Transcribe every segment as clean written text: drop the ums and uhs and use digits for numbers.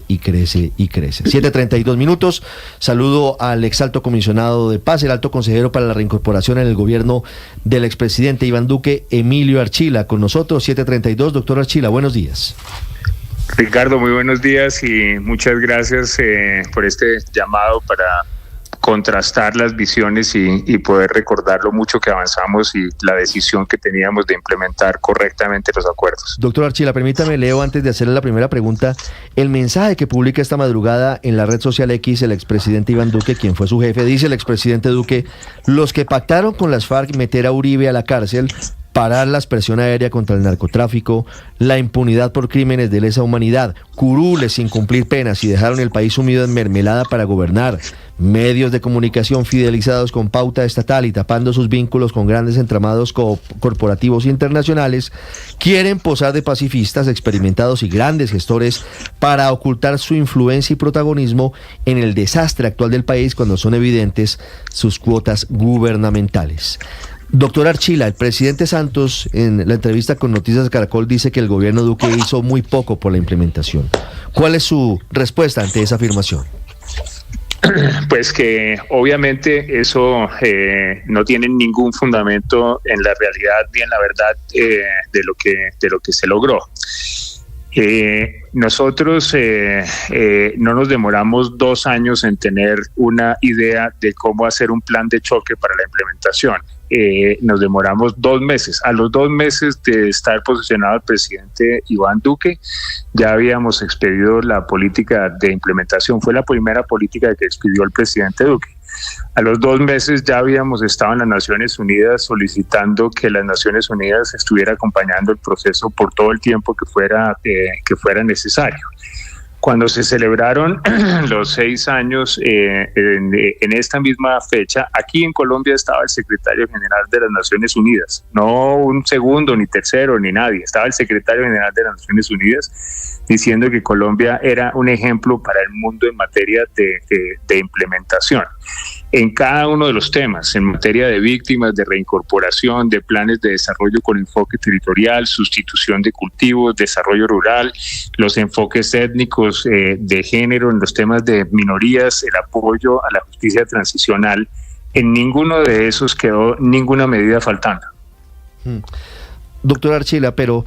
y crece y crece. 7:32. Saludo al ex alto comisionado de paz, el alto consejero para la reincorporación en el gobierno del expresidente Iván Duque, Emilio Archila, con nosotros. 7:32. Doctor Archila, buenos días. Ricardo, muy buenos días y muchas gracias por este llamado para contrastar las visiones y poder recordar lo mucho que avanzamos y la decisión que teníamos de implementar correctamente los acuerdos. Doctor Archila, permítame, leo antes de hacerle la primera pregunta, el mensaje que publica esta madrugada en la red social X el expresidente Iván Duque, quien fue su jefe. Dice el expresidente Duque: los que pactaron con las FARC meter a Uribe a la cárcel, parar la expresión aérea contra el narcotráfico, la impunidad por crímenes de lesa humanidad, curules sin cumplir penas y dejaron el país sumido en mermelada para gobernar, medios de comunicación fidelizados con pauta estatal y tapando sus vínculos con grandes entramados corporativos internacionales, quieren posar de pacifistas experimentados y grandes gestores para ocultar su influencia y protagonismo en el desastre actual del país cuando son evidentes sus cuotas gubernamentales. Doctor Archila, el presidente Santos en la entrevista con Noticias Caracol dice que el gobierno Duque hizo muy poco por la implementación. ¿Cuál es su respuesta ante esa afirmación? Pues que obviamente eso no tiene ningún fundamento en la realidad ni en la verdad de lo que se logró. Nosotros no nos demoramos 2 años en tener una idea de cómo hacer un plan de choque para la implementación. Nos demoramos 2 meses. A los 2 meses de estar posicionado el presidente Iván Duque, ya habíamos expedido la política de implementación. Fue la primera política que expidió el presidente Duque. A los 2 meses ya habíamos estado en las Naciones Unidas solicitando que las Naciones Unidas estuviera acompañando el proceso por todo el tiempo que fuera necesario. Cuando se celebraron los 6 años, en esta misma fecha, aquí en Colombia estaba el secretario general de las Naciones Unidas, no un segundo, ni tercero, ni nadie, estaba el secretario general de las Naciones Unidas diciendo que Colombia era un ejemplo para el mundo en materia de implementación. En cada uno de los temas, en materia de víctimas, de reincorporación, de planes de desarrollo con enfoque territorial, sustitución de cultivos, desarrollo rural, los enfoques étnicos, de género, en los temas de minorías, el apoyo a la justicia transicional, en ninguno de esos quedó ninguna medida faltando. Doctor Archila, pero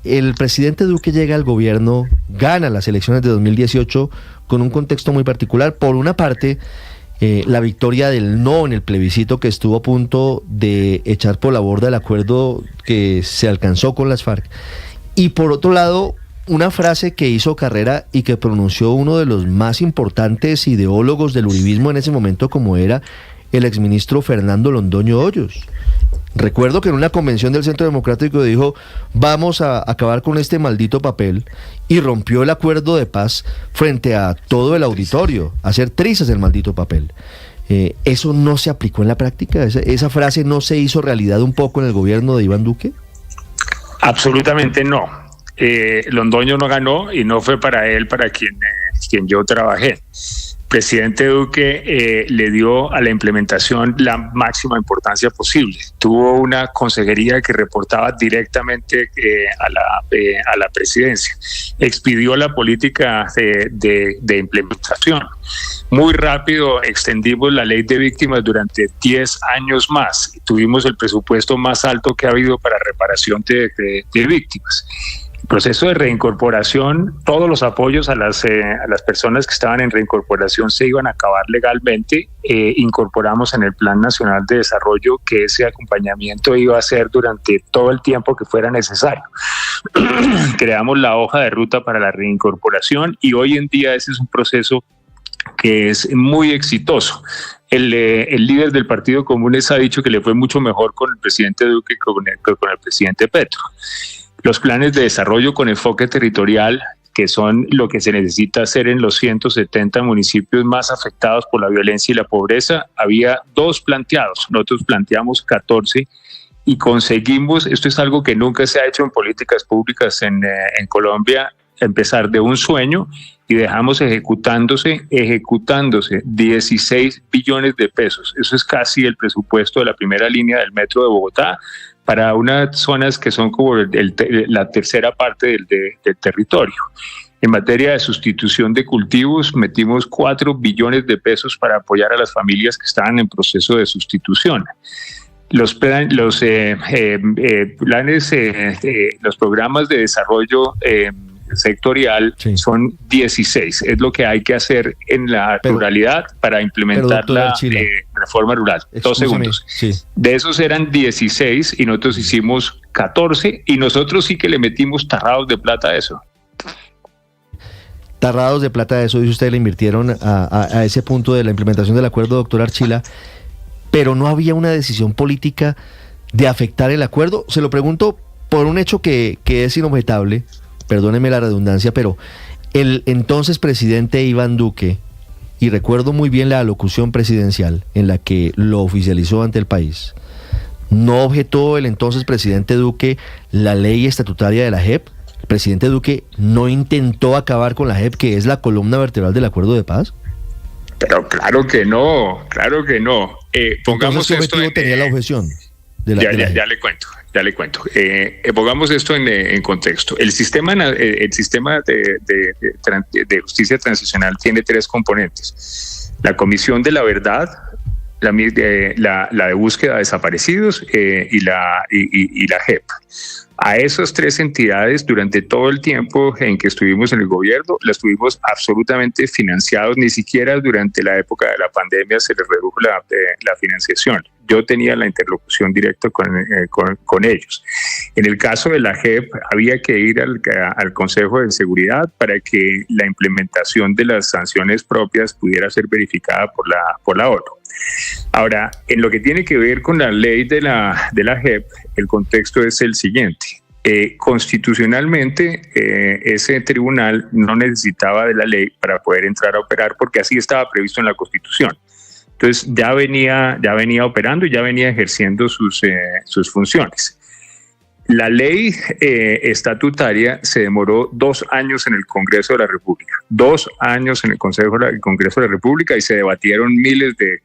el presidente Duque llega al gobierno, gana las elecciones de 2018 con un contexto muy particular. Por una parte, la victoria del no en el plebiscito que estuvo a punto de echar por la borda el acuerdo que se alcanzó con las FARC. Y por otro lado, una frase que hizo carrera y que pronunció uno de los más importantes ideólogos del uribismo en ese momento, como era el exministro Fernando Londoño Hoyos. Recuerdo que en una convención del Centro Democrático dijo: vamos a acabar con este maldito papel, y rompió el acuerdo de paz frente a todo el auditorio, hacer trizas el maldito papel. ¿Eso no se aplicó en la práctica? ¿Esa frase no se hizo realidad un poco en el gobierno de Iván Duque? Absolutamente no. Londoño no ganó y no fue para él para quien yo trabajé. Presidente Duque le dio a la implementación la máxima importancia posible. Tuvo una consejería que reportaba directamente a la presidencia. Expidió la política de implementación. Muy rápido extendimos la ley de víctimas durante 10 años más. Tuvimos el presupuesto más alto que ha habido para reparación de víctimas. Proceso de reincorporación, todos los apoyos a las personas que estaban en reincorporación se iban a acabar legalmente. Incorporamos en el Plan Nacional de Desarrollo que ese acompañamiento iba a ser durante todo el tiempo que fuera necesario. Creamos la hoja de ruta para la reincorporación y hoy en día ese es un proceso que es muy exitoso. El líder del Partido Comunes ha dicho que le fue mucho mejor con el presidente Duque que con el presidente Petro. Los planes de desarrollo con enfoque territorial, que son lo que se necesita hacer en los 170 municipios más afectados por la violencia y la pobreza, había 2 planteados. Nosotros planteamos 14 y conseguimos, esto es algo que nunca se ha hecho en políticas públicas en Colombia, empezar de un sueño y dejamos ejecutándose 16 billones de pesos. Eso es casi el presupuesto de la primera línea del metro de Bogotá, para unas zonas que son como la tercera parte del territorio. En materia de sustitución de cultivos, metimos 4 billones de pesos para apoyar a las familias que estaban en proceso de sustitución. Los planes, los programas de desarrollo sectorial son 16. Es lo que hay que hacer en la ruralidad para implementar la reforma rural. Excúsame, 2 segundos. Sí. De esos eran 16 y nosotros hicimos 14 y nosotros sí que le metimos tarrados de plata a eso. Tarrados de plata, eso dice usted, le invirtieron a ese punto de la implementación del acuerdo, doctor Archila, pero no había una decisión política de afectar el acuerdo. Se lo pregunto por un hecho que es inobjetable, perdóneme la redundancia, pero el entonces presidente Iván Duque, y recuerdo muy bien la alocución presidencial en la que lo oficializó ante el país, no objetó el entonces presidente Duque la ley estatutaria de la JEP. ¿El presidente Duque no intentó acabar con la JEP, que es la columna vertebral del acuerdo de paz? Pero claro que no, claro que no. Pongamos Entonces, ¿qué esto objetivo tenía la objeción? Ya le cuento. Pongamos esto en contexto. El sistema de justicia transicional tiene 3 componentes: la Comisión de la Verdad, la de búsqueda de desaparecidos y la JEP. A esas 3 entidades, durante todo el tiempo en que estuvimos en el gobierno, las tuvimos absolutamente financiados. Ni siquiera durante la época de la pandemia se les redujo la financiación. Yo tenía la interlocución directa con ellos. En el caso de la JEP, había que ir al Consejo de Seguridad para que la implementación de las sanciones propias pudiera ser verificada por la ONU. Ahora, en lo que tiene que ver con la ley de la JEP, el contexto es el siguiente. Constitucionalmente, ese tribunal no necesitaba de la ley para poder entrar a operar, porque así estaba previsto en la Constitución. Entonces, ya venía operando y ya venía ejerciendo sus funciones. La ley estatutaria se demoró 2 años en el Congreso de la República, 2 años en el Congreso de la República, y se debatieron miles de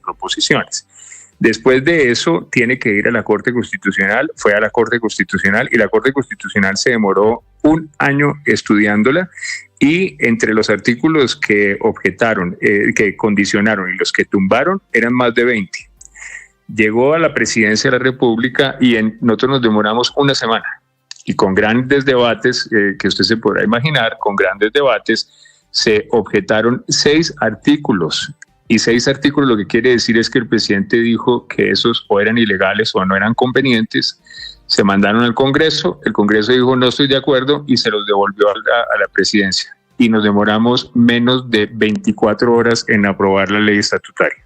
proposiciones. Después de eso tiene que ir a la Corte Constitucional, fue a la Corte Constitucional y la Corte Constitucional se demoró 1 año estudiándola, y entre los artículos que objetaron, que condicionaron y los que tumbaron eran más de 20. Llegó a la presidencia de la República y nosotros nos demoramos 1 semana, y con grandes debates, que usted se podrá imaginar, con grandes debates se objetaron 6 artículos. Y 6 artículos lo que quiere decir es que el presidente dijo que esos o eran ilegales o no eran convenientes. Se mandaron al Congreso, el Congreso dijo no estoy de acuerdo y se los devolvió a la presidencia. Y nos demoramos menos de 24 horas en aprobar la ley estatutaria.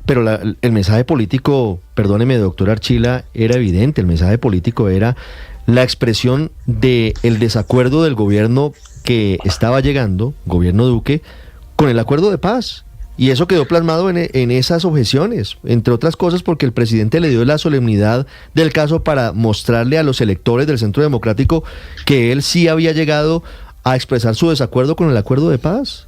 Pero el mensaje político, perdóneme, doctor Archila, era evidente. El mensaje político era la expresión del desacuerdo del gobierno que estaba llegando, gobierno Duque, con el acuerdo de paz. Y eso quedó plasmado en esas objeciones, entre otras cosas porque el presidente le dio la solemnidad del caso para mostrarle a los electores del Centro Democrático que él sí había llegado a expresar su desacuerdo con el acuerdo de paz.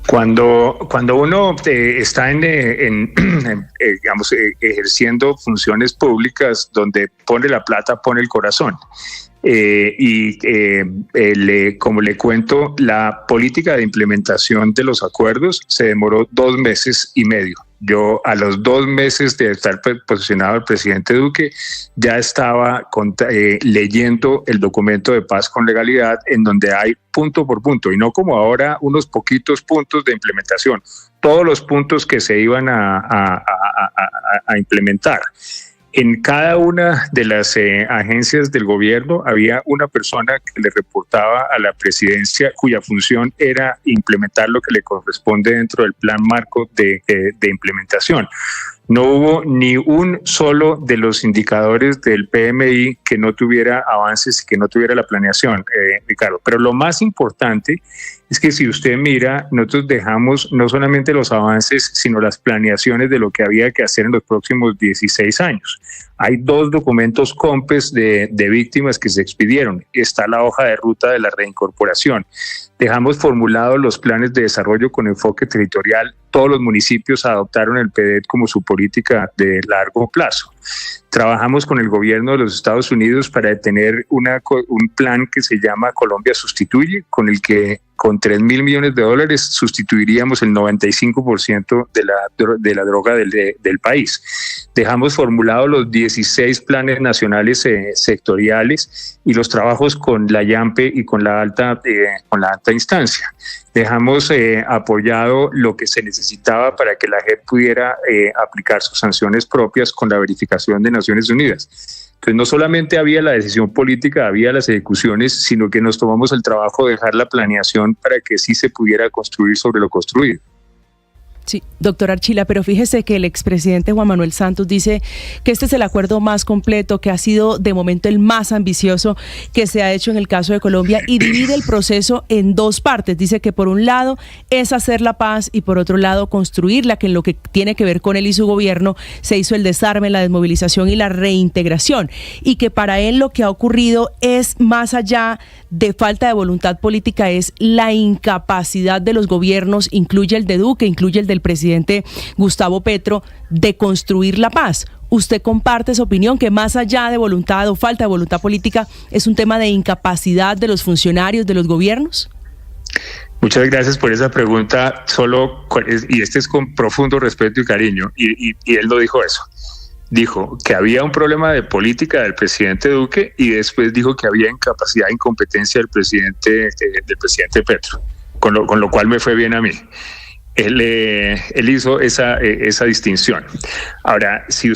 Cuando uno está digamos, ejerciendo funciones públicas donde pone la plata, pone el corazón. Como le cuento, la política de implementación de los acuerdos se demoró 2 meses y medio. Yo, a los 2 meses de estar posicionado el presidente Duque, ya estaba leyendo el documento de paz con legalidad, en donde hay punto por punto, y no como ahora unos poquitos puntos de implementación, todos los puntos que se iban a implementar. En cada una de las agencias del gobierno había una persona que le reportaba a la presidencia, cuya función era implementar lo que le corresponde dentro del plan marco de implementación. No hubo ni un solo de los indicadores del PMI que no tuviera avances y que no tuviera la planeación, Ricardo. Pero lo más importante es que si usted mira, nosotros dejamos no solamente los avances, sino las planeaciones de lo que había que hacer en los próximos 16 años. Hay 2 documentos COMPES de víctimas que se expidieron. Está la hoja de ruta de la reincorporación. Dejamos formulados los planes de desarrollo con enfoque territorial. todos los municipios adoptaron el PDET como su política de largo plazo. Trabajamos con el gobierno de los Estados Unidos para tener un plan que se llama Colombia Sustituye, con el que con $3.000 millones sustituiríamos el 95% de la droga del país. Dejamos formulados los 16 planes nacionales sectoriales y los trabajos con la YAMPE y con la alta instancia. Dejamos apoyado lo que se necesitaba para que la JEP pudiera aplicar sus sanciones propias con la verificación de Naciones Unidas. Entonces no solamente había la decisión política, había las ejecuciones, sino que nos tomamos el trabajo de dejar la planeación para que sí se pudiera construir sobre lo construido. Sí, doctor Archila, pero fíjese que el expresidente Juan Manuel Santos dice que este es el acuerdo más completo, que ha sido de momento el más ambicioso que se ha hecho en el caso de Colombia, y divide el proceso en dos partes. Dice que por un lado es hacer la paz y por otro lado construirla, que en lo que tiene que ver con él y su gobierno se hizo el desarme, la desmovilización y la reintegración, y que para él lo que ha ocurrido es más allá de falta de voluntad política, es la incapacidad de los gobiernos, incluye el de Duque, incluye el del presidente Gustavo Petro, de construir la paz. ¿Usted comparte esa opinión, que más allá de voluntad o falta de voluntad política es un tema de incapacidad de los funcionarios, de los gobiernos? Muchas gracias por esa pregunta, y este es con profundo respeto y cariño, y él no dijo eso. Dijo que había un problema de política del presidente Duque y después dijo que había incapacidad e incompetencia del presidente Petro, con lo cual me fue bien a mí. Él hizo esa distinción. Ahora, si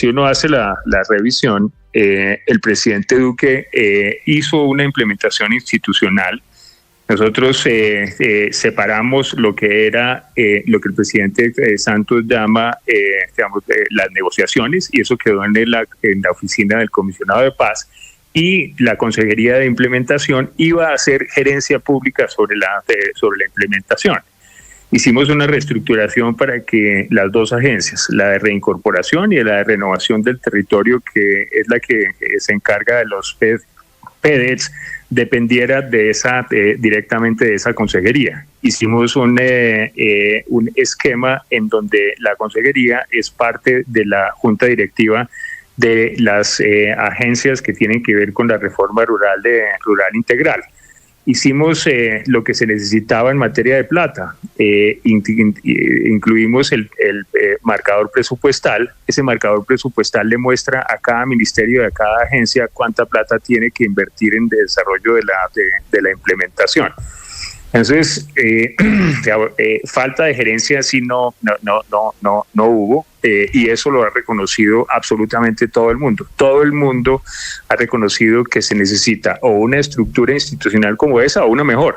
uno hace la revisión, el presidente Duque hizo una implementación institucional. Nosotros separamos lo que era lo que el presidente Santos llama las negociaciones, y eso quedó en la oficina del comisionado de paz, y la Consejería de Implementación iba a hacer gerencia pública sobre la implementación. Hicimos una reestructuración para que las dos agencias, la de reincorporación y la de renovación del territorio, que es la que se encarga de los PDETs, dependiera directamente de esa consejería. Hicimos un esquema en donde la consejería es parte de la junta directiva de las agencias que tienen que ver con la reforma rural integral. Hicimos lo que se necesitaba en materia de plata. Incluimos el marcador presupuestal. Ese marcador presupuestal le muestra a cada ministerio y a cada agencia cuánta plata tiene que invertir en desarrollo de la implementación. Entonces, falta de gerencia sí no hubo, y eso lo ha reconocido absolutamente todo el mundo. Todo el mundo ha reconocido que se necesita o una estructura institucional como esa o una mejor.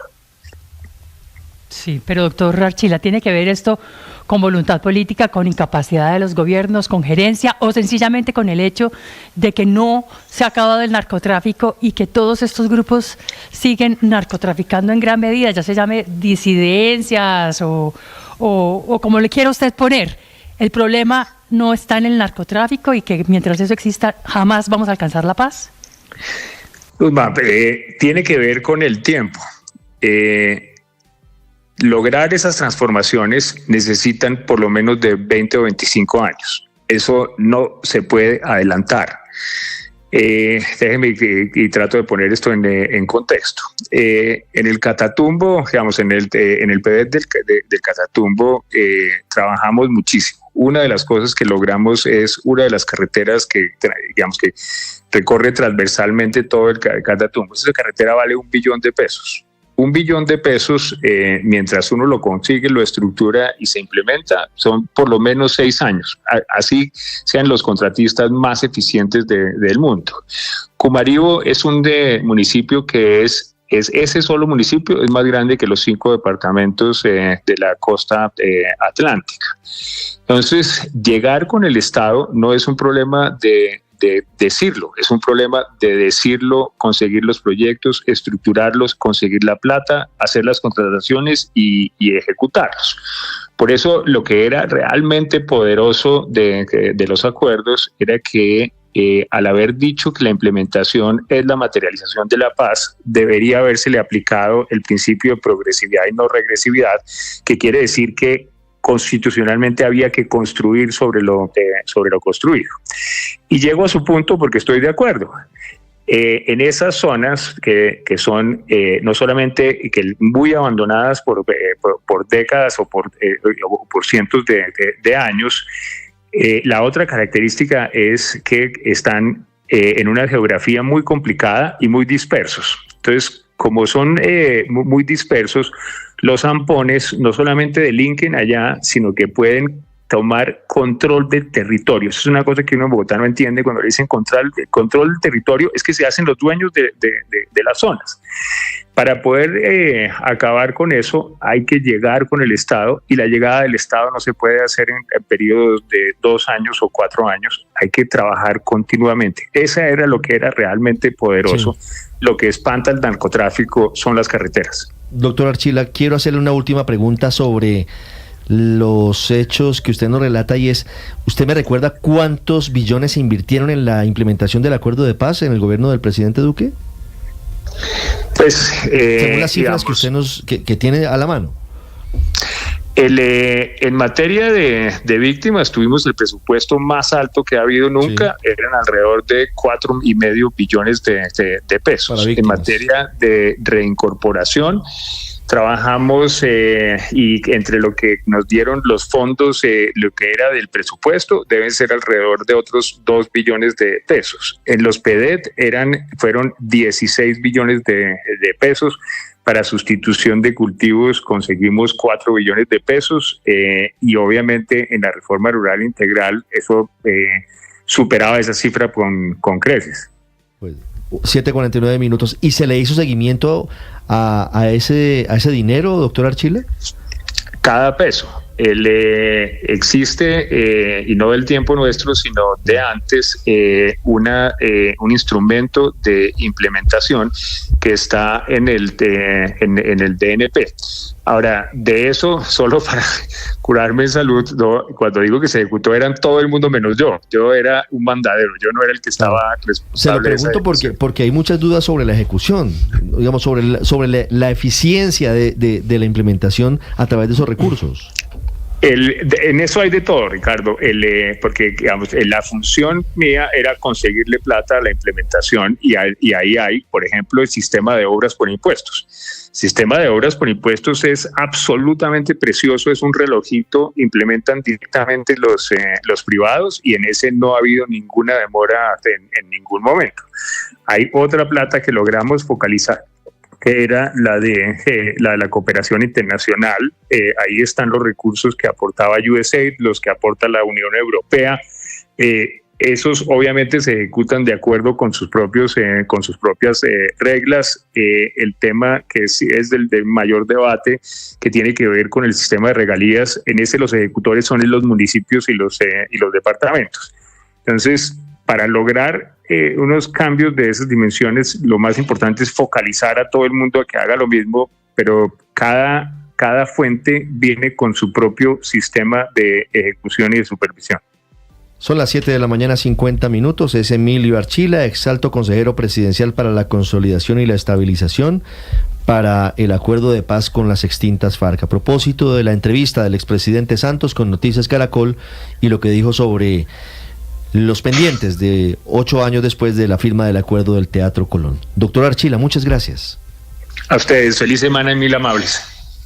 Sí, pero doctor Archila, ¿tiene que ver esto con voluntad política, con incapacidad de los gobiernos, con gerencia, o sencillamente con el hecho de que no se ha acabado el narcotráfico y que todos estos grupos siguen narcotraficando en gran medida, ya se llame disidencias o como le quiera usted poner? El problema no está en el narcotráfico y que mientras eso exista jamás vamos a alcanzar la paz. Tiene que ver con el tiempo. Lograr esas transformaciones necesitan por lo menos de 20 o 25 años. Eso no se puede adelantar. Déjeme y trato de poner esto en contexto. En el Catatumbo, digamos, en el PDET del Catatumbo, trabajamos muchísimo. Una de las cosas que logramos es una de las carreteras que recorre transversalmente todo el Catatumbo. Esa carretera vale $1 billón. $1 billón, mientras uno lo consigue, lo estructura y se implementa, son por lo menos 6 años. Así sean los contratistas más eficientes del mundo. Cumaribo es un municipio que es ese solo municipio, es más grande que los 5 departamentos de la costa atlántica. Entonces, llegar con el Estado no es un problema de decirlo, es un problema de decirlo, conseguir los proyectos, estructurarlos, conseguir la plata, hacer las contrataciones y ejecutarlos. Por eso lo que era realmente poderoso de los acuerdos era que al haber dicho que la implementación es la materialización de la paz, debería habérsele aplicado el principio de progresividad y no regresividad, que quiere decir que constitucionalmente había que construir sobre lo construido. Y llego a su punto porque estoy de acuerdo. En esas zonas que son no solamente muy abandonadas por décadas o por cientos de años, la otra característica es que están en una geografía muy complicada y muy dispersos. Entonces, como son muy dispersos, los zampones no solamente delinquen allá, sino que pueden tomar control del territorio. Eso es una cosa que uno en Bogotá no entiende cuando le dicen control del territorio, es que se hacen los dueños de las zonas. Para poder acabar con eso hay que llegar con el Estado, y la llegada del Estado no se puede hacer en periodos de 2 años o 4 años, hay que trabajar continuamente. Esa era lo que era realmente poderoso. Sí. Lo que espanta el narcotráfico son las carreteras. Doctor Archila, quiero hacerle una última pregunta sobre los hechos que usted nos relata, y es, ¿usted me recuerda cuántos billones se invirtieron en la implementación del acuerdo de paz en el gobierno del presidente Duque? Pues, según las cifras digamos, que tiene a la mano. En materia de víctimas tuvimos el presupuesto más alto que ha habido nunca, sí. Eran alrededor de 4.5 billones de pesos. En materia de reincorporación trabajamos y entre lo que nos dieron los fondos, lo que era del presupuesto, deben ser alrededor de otros 2 billones de pesos. En los PEDET fueron 16 billones de pesos. Para sustitución de cultivos conseguimos 4 billones de pesos y obviamente en la reforma rural integral eso superaba esa cifra con creces. Pues 7:49 minutos. ¿Y se le hizo seguimiento a ese dinero, doctor Archila? Cada peso. Existe, y no del tiempo nuestro, sino de antes, un instrumento de implementación que está en el DNP. Ahora, de eso, solo para curarme en salud, cuando digo que se ejecutó eran todo el mundo menos yo. Yo era un mandadero, yo no era el que estaba responsable. Se lo pregunto porque hay muchas dudas sobre la ejecución, digamos, sobre la eficiencia de la implementación a través de esos recursos. En eso hay de todo, Ricardo, porque digamos, la función mía era conseguirle plata a la implementación y ahí hay, por ejemplo, el sistema de obras por impuestos. Sistema de obras por impuestos es absolutamente precioso, es un relojito, implementan directamente los privados y en ese no ha habido ninguna demora en ningún momento. Hay otra plata que logramos focalizar, que era la de la cooperación internacional. Ahí están los recursos que aportaba USAID, los que aporta la Unión Europea. Esos obviamente se ejecutan de acuerdo con sus propias reglas. El tema que es del mayor debate, que tiene que ver con el sistema de regalías, en ese los ejecutores son los municipios y los departamentos. Entonces, para lograr unos cambios de esas dimensiones, lo más importante es focalizar a todo el mundo a que haga lo mismo, pero cada fuente viene con su propio sistema de ejecución y de supervisión. Son las 7:50 a.m. Es Emilio Archila, exalto consejero presidencial para la consolidación y la estabilización para el acuerdo de paz con las extintas FARC. A propósito de la entrevista del expresidente Santos con Noticias Caracol y lo que dijo sobre los pendientes de 8 años después de la firma del acuerdo del Teatro Colón. Doctor Archila, muchas gracias. A ustedes, feliz semana y mil amables.